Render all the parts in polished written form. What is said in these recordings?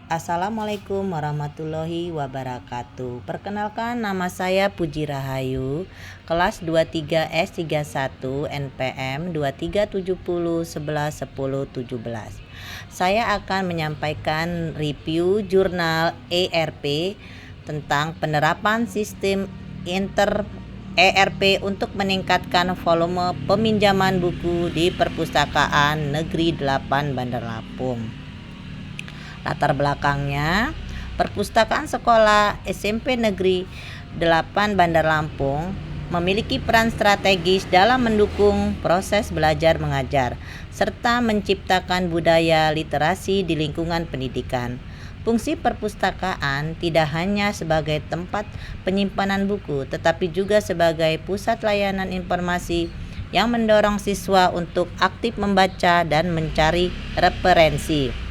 Assalamualaikum warahmatullahi wabarakatuh. Perkenalkan, nama saya Puji Rahayu, kelas 23S31 NPM 2370111017. Saya akan menyampaikan review jurnal ERP tentang penerapan sistem ERP untuk meningkatkan volume peminjaman buku di Perpustakaan Negeri 8 Bandar Lampung. Latar belakangnya, Perpustakaan Sekolah SMP Negeri 8 Bandar Lampung memiliki peran strategis dalam mendukung proses belajar mengajar serta menciptakan budaya literasi di lingkungan pendidikan. Fungsi perpustakaan tidak hanya sebagai tempat penyimpanan buku, tetapi juga sebagai pusat layanan informasi yang mendorong siswa untuk aktif membaca dan mencari referensi.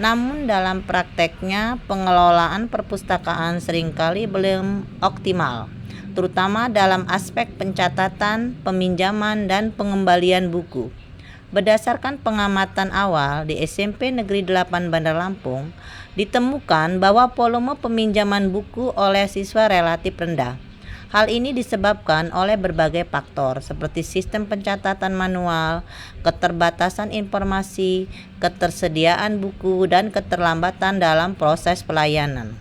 Namun dalam prakteknya, pengelolaan perpustakaan seringkali belum optimal, terutama dalam aspek pencatatan, peminjaman, dan pengembalian buku. Berdasarkan pengamatan awal di SMP Negeri 8 Bandar Lampung, ditemukan bahwa volume peminjaman buku oleh siswa relatif rendah. Hal ini disebabkan oleh berbagai faktor seperti sistem pencatatan manual, keterbatasan informasi, ketersediaan buku, dan keterlambatan dalam proses pelayanan.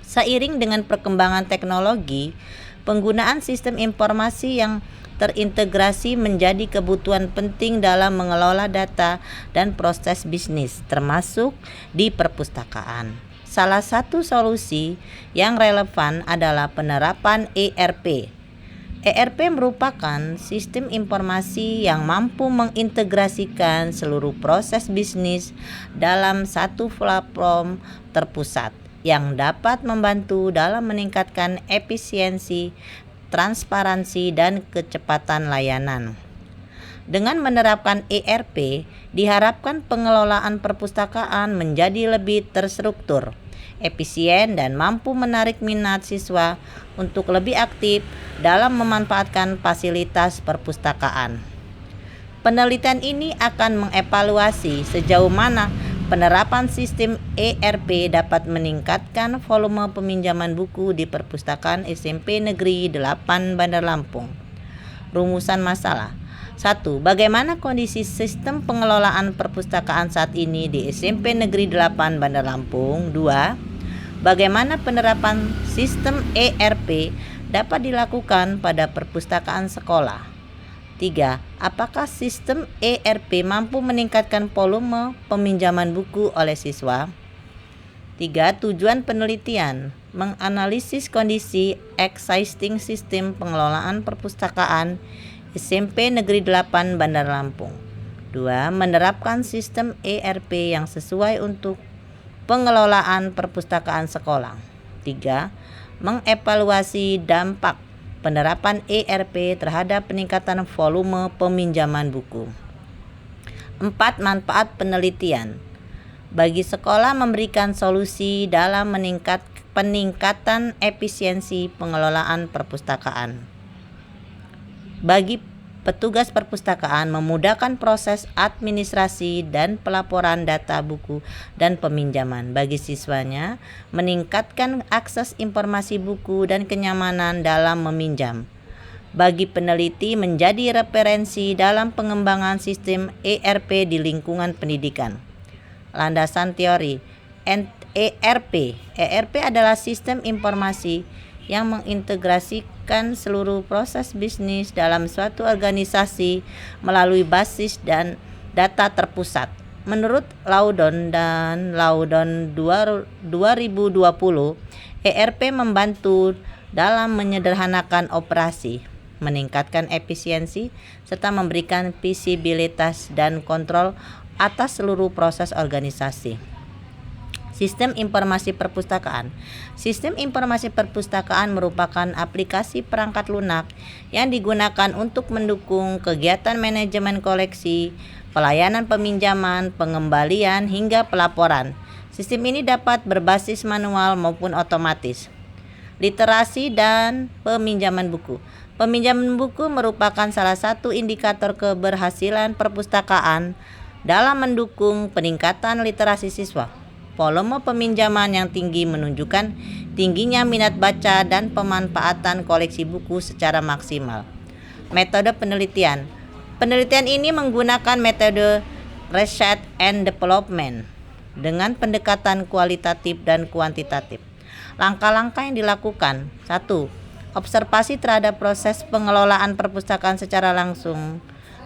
Seiring dengan perkembangan teknologi, penggunaan sistem informasi yang terintegrasi menjadi kebutuhan penting dalam mengelola data dan proses bisnis, termasuk di perpustakaan. Salah satu solusi yang relevan adalah penerapan ERP. ERP merupakan sistem informasi yang mampu mengintegrasikan seluruh proses bisnis dalam satu platform terpusat yang dapat membantu dalam meningkatkan efisiensi, transparansi, dan kecepatan layanan. Dengan menerapkan ERP, diharapkan pengelolaan perpustakaan menjadi lebih terstruktur, efisien, dan mampu menarik minat siswa untuk lebih aktif dalam memanfaatkan fasilitas perpustakaan. Penelitian ini akan mengevaluasi sejauh mana penerapan sistem ERP dapat meningkatkan volume peminjaman buku di Perpustakaan SMP Negeri 8 Bandar Lampung. Rumusan masalah. 1. Bagaimana kondisi sistem pengelolaan perpustakaan saat ini di SMP Negeri 8 Bandar Lampung? 2. Bagaimana penerapan sistem ERP dapat dilakukan pada perpustakaan sekolah? 3. Apakah sistem ERP mampu meningkatkan volume peminjaman buku oleh siswa? 3. Tujuan penelitian: menganalisis kondisi existing sistem pengelolaan perpustakaan SMP Negeri 8 Bandar Lampung. 2. Menerapkan sistem ERP yang sesuai untuk pengelolaan perpustakaan sekolah. 3. Mengevaluasi dampak penerapan ERP terhadap peningkatan volume peminjaman buku. 4. Manfaat penelitian. Bagi sekolah memberikan solusi dalam peningkatan efisiensi pengelolaan perpustakaan. Bagi petugas perpustakaan memudahkan proses administrasi dan pelaporan data buku dan peminjaman. Bagi siswanya meningkatkan akses informasi buku dan kenyamanan dalam meminjam. Bagi peneliti menjadi referensi dalam pengembangan sistem ERP di lingkungan pendidikan. Landasan teori ERP. ERP adalah sistem informasi yang mengintegrasikan seluruh proses bisnis dalam suatu organisasi melalui basis dan data terpusat. Menurut Laudon dan Laudon 2020, ERP membantu dalam menyederhanakan operasi, meningkatkan efisiensi, serta memberikan visibilitas dan kontrol atas seluruh proses organisasi. Sistem informasi perpustakaan. Sistem informasi perpustakaan merupakan aplikasi perangkat lunak yang digunakan untuk mendukung kegiatan manajemen koleksi, pelayanan peminjaman, pengembalian, hingga pelaporan. Sistem ini dapat berbasis manual maupun otomatis. Literasi dan peminjaman buku. Peminjaman buku merupakan salah satu indikator keberhasilan perpustakaan dalam mendukung peningkatan literasi siswa. volume peminjaman yang tinggi menunjukkan tingginya minat baca dan pemanfaatan koleksi buku secara maksimal. Metode penelitian. Penelitian ini menggunakan metode research and development dengan pendekatan kualitatif dan kuantitatif. Langkah-langkah yang dilakukan: 1. Observasi terhadap proses pengelolaan perpustakaan secara langsung.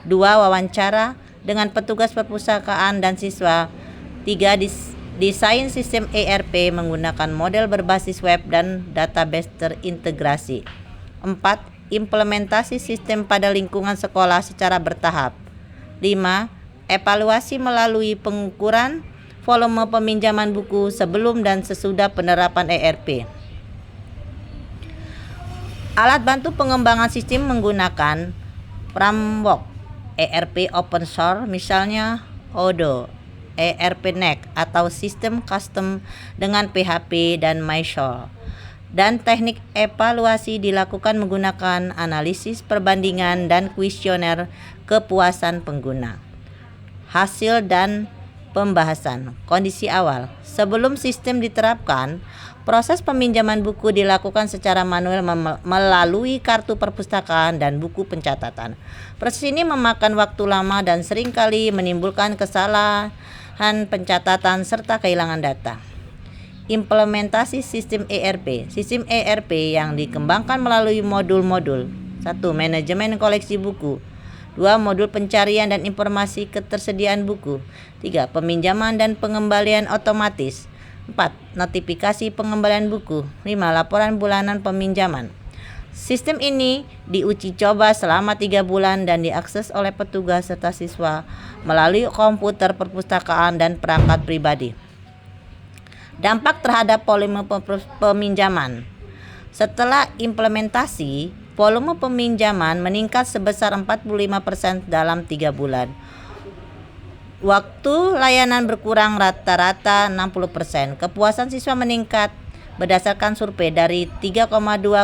2. Wawancara dengan petugas perpustakaan dan siswa. 3. Desain sistem ERP menggunakan model berbasis web dan database terintegrasi. 4. Implementasi sistem pada lingkungan sekolah secara bertahap. 5. Evaluasi melalui pengukuran volume peminjaman buku sebelum dan sesudah penerapan ERP. Alat bantu pengembangan sistem menggunakan framework ERP open source, misalnya Odoo, ERPNet atau sistem custom dengan PHP dan MySQL. Dan teknik evaluasi dilakukan menggunakan analisis perbandingan dan kuesioner kepuasan pengguna. Hasil dan pembahasan. Kondisi awal. Sebelum sistem diterapkan, proses peminjaman buku dilakukan secara manual melalui kartu perpustakaan dan buku pencatatan. Proses ini memakan waktu lama dan seringkali menimbulkan kesalahan pencatatan serta kehilangan data. Implementasi sistem ERP. Sistem ERP yang dikembangkan melalui modul-modul. 1. Manajemen koleksi buku. 2. Modul pencarian dan informasi ketersediaan buku. 3. Peminjaman dan pengembalian otomatis. 4. Notifikasi pengembalian buku. 5. Laporan bulanan peminjaman. Sistem ini diuji coba selama 3 bulan dan diakses oleh petugas serta siswa melalui komputer perpustakaan dan perangkat pribadi. Dampak terhadap volume peminjaman. Setelah implementasi, volume peminjaman meningkat sebesar 45% dalam 3 bulan. Waktu layanan berkurang rata-rata 60%. Kepuasan siswa meningkat berdasarkan survei dari 3,2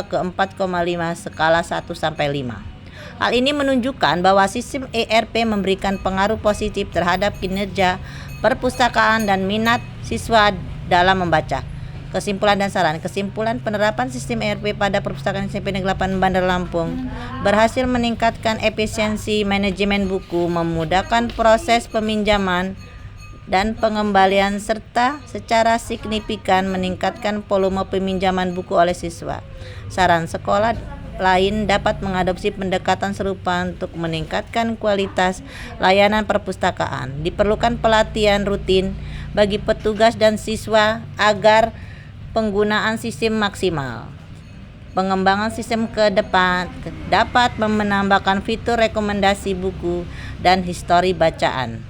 ke 4,5 skala 1 sampai 5. Hal ini menunjukkan bahwa sistem ERP memberikan pengaruh positif terhadap kinerja perpustakaan dan minat siswa dalam membaca. Kesimpulan dan saran. Kesimpulan: penerapan sistem ERP pada perpustakaan SMP Negeri 8 Bandar Lampung berhasil meningkatkan efisiensi manajemen buku, memudahkan proses peminjaman dan pengembalian, serta secara signifikan meningkatkan volume peminjaman buku oleh siswa. Saran: sekolah lain dapat mengadopsi pendekatan serupa untuk meningkatkan kualitas layanan perpustakaan. Diperlukan pelatihan rutin bagi petugas dan siswa agar penggunaan sistem maksimal. Pengembangan sistem ke depan dapat menambahkan fitur rekomendasi buku dan histori bacaan.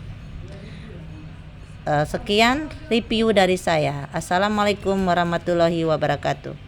Sekian review dari saya. Assalamualaikum warahmatullahi wabarakatuh.